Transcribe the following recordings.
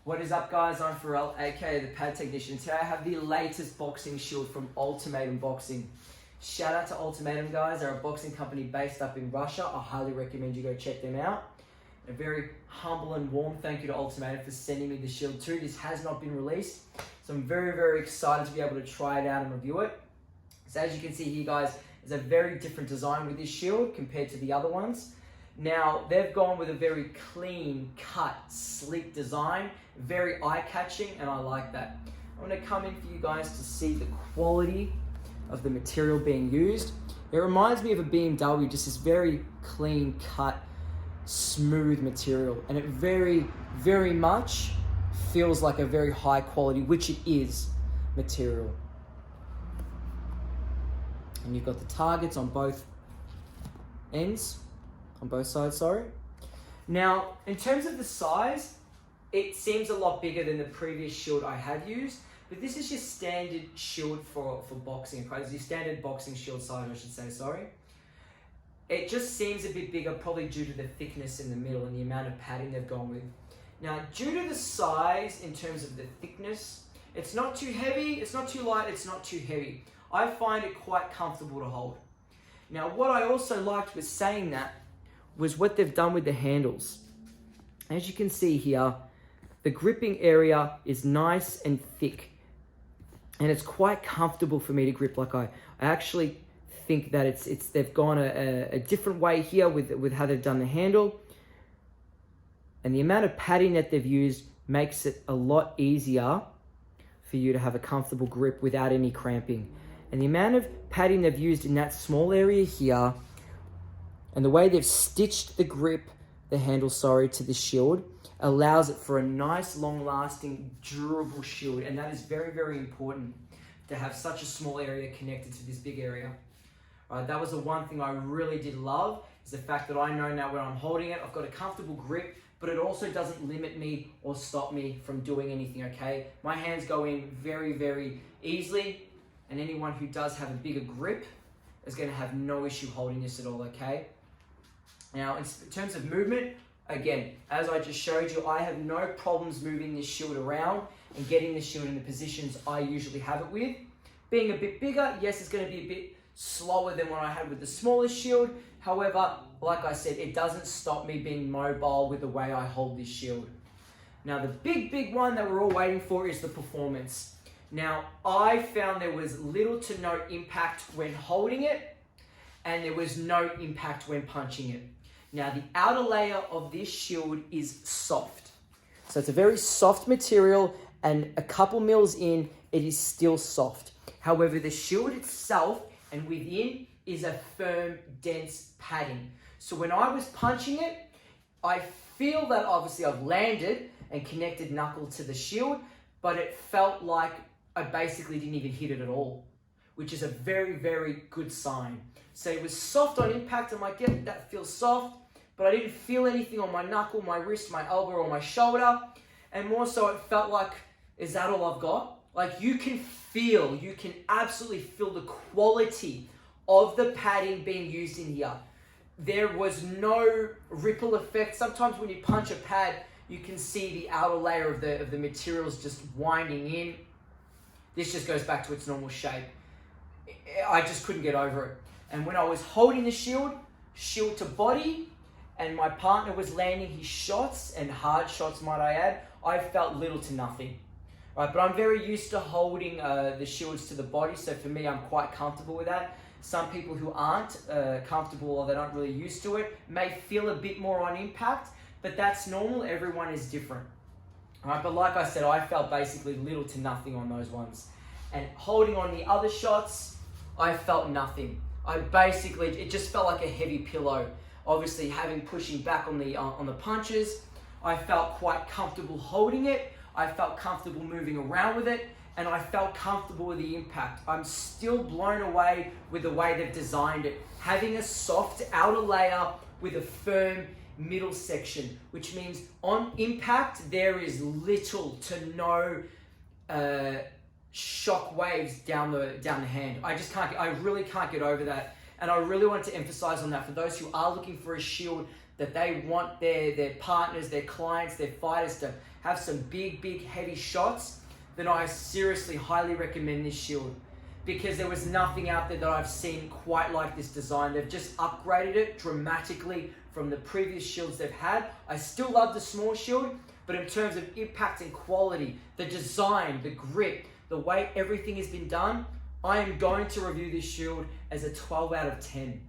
What is up, guys? I'm Pharrell, aka the Pad Technician. Today I have the latest boxing shield from Ultimatum Boxing. Shout out to Ultimatum, guys. They're a boxing company based up in Russia. I highly recommend you go check them out. A very humble and warm thank you to Ultimatum for sending me the shield too. This has not been released, so I'm very excited to be able to try it out and review it. So as you can see here, guys, there's a very different design with this shield compared to the other ones. Now, they've gone with a very clean, cut, sleek design, very eye-catching, and I like that. I'm going to come in for you guys to see the quality of the material being used. It reminds me of a BMW, just this very clean, cut, smooth material, and it very much feels like a very high quality, which it is, material. And you've got the targets on both ends. On both sides, sorry. Now, in terms of the size, it seems a lot bigger than the previous shield I have used, but this is your standard shield for boxing. It's your standard boxing shield size, I should say, sorry. It just seems a bit bigger, probably due to the thickness in the middle and the amount of padding they've gone with. Now, due to the size, in terms of the thickness, it's not too heavy, it's not too light, it's not too heavy. I find it quite comfortable to hold. Now, what I also liked with saying that was what they've done with the handles. As you can see here, the gripping area is nice and thick, and it's quite comfortable for me to grip. Like I actually think that they've gone a different way here with how they've done the handle, and the amount of padding that they've used makes it a lot easier for you to have a comfortable grip without any cramping. And the amount of padding they've used in that small area here, and the way they've stitched the grip, the handle, sorry, to the shield, allows it for a nice, long-lasting, durable shield. And that is very important to have such a small area connected to this big area. That was the one thing I really did love, is the fact that I know now when I'm holding it, I've got a comfortable grip, but it also doesn't limit me or stop me from doing anything, okay? My hands go in very easily, and anyone who does have a bigger grip is going to have no issue holding this at all, okay? Now, in terms of movement, again, as I just showed you, I have no problems moving this shield around and getting the shield in the positions I usually have it with. Being a bit bigger, yes, it's going to be a bit slower than what I had with the smallest shield. However, like I said, it doesn't stop me being mobile with the way I hold this shield. Now, the big one that we're all waiting for is the performance. Now, I found there was little to no impact when holding it, and there was no impact when punching it. Now, the outer layer of this shield is soft. So it's a very soft material, and a couple mils in, it is still soft. However, the shield itself and within is a firm, dense padding. So when I was punching it, I feel that obviously I've landed and connected knuckle to the shield, but it felt like I basically didn't even hit it at all, which is a very good sign. So it was soft on impact. I'm like, yeah, that feels soft, but I didn't feel anything on my knuckle, my wrist, my elbow, or my shoulder. And more so, it felt like, is that all I've got? Like, you can absolutely feel the quality of the padding being used in here. There was no ripple effect. Sometimes when you punch a pad, you can see the outer layer of the materials just winding in. This just goes back to its normal shape. I just couldn't get over it. And when I was holding the shield to body, and my partner was landing his shots, and hard shots might I add, I felt little to nothing. Right, but I'm very used to holding the shields to the body, so for me, I'm quite comfortable with that. Some people who aren't comfortable or they're not really used to it may feel a bit more on impact, but that's normal. Everyone is different. Right, but like I said, I felt basically little to nothing on those ones. And holding on the other shots, I felt nothing. It just felt like a heavy pillow. Obviously, pushing back on the punches, I felt quite comfortable holding it. I felt comfortable moving around with it, and I felt comfortable with the impact. I'm still blown away with the way they've designed it. Having a soft outer layer with a firm middle section, which means on impact, there is little to no shock waves down the hand. I really can't get over that. And I really wanted to emphasize on that for those who are looking for a shield that they want their partners, their clients, their fighters to have some big heavy shots, then I seriously highly recommend this shield, because there was nothing out there that I've seen quite like this design. They've just upgraded it dramatically from the previous shields they've had. I still love the small shield, but in terms of impact and quality, the design, the grip, the way everything has been done, I am going to review this shield as a 12 out of 10.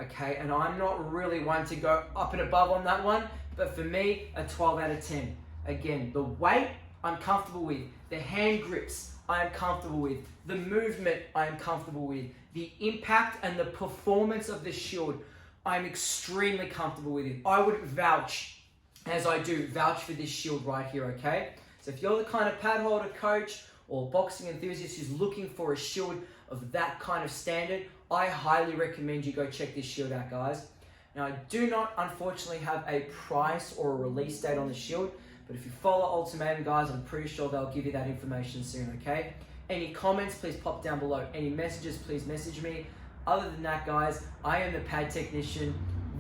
Okay, and I'm not really one to go up and above on that one, but for me, a 12 out of 10. Again, the weight, I'm comfortable with. The hand grips, I am comfortable with. The movement, I am comfortable with. The impact and the performance of the shield, I'm extremely comfortable with it. I would vouch, as I do, vouch for this shield right here, okay? So if you're the kind of pad holder coach or boxing enthusiast who's looking for a shield of that kind of standard, I highly recommend you go check this shield out, guys. Now, I do not, unfortunately, have a price or a release date on the shield, but if you follow Ultimatum, guys, I'm pretty sure they'll give you that information soon, okay? Any comments, please pop down below. Any messages, please message me. Other than that, guys, I am the pad technician.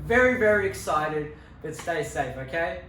Very excited, but stay safe, okay?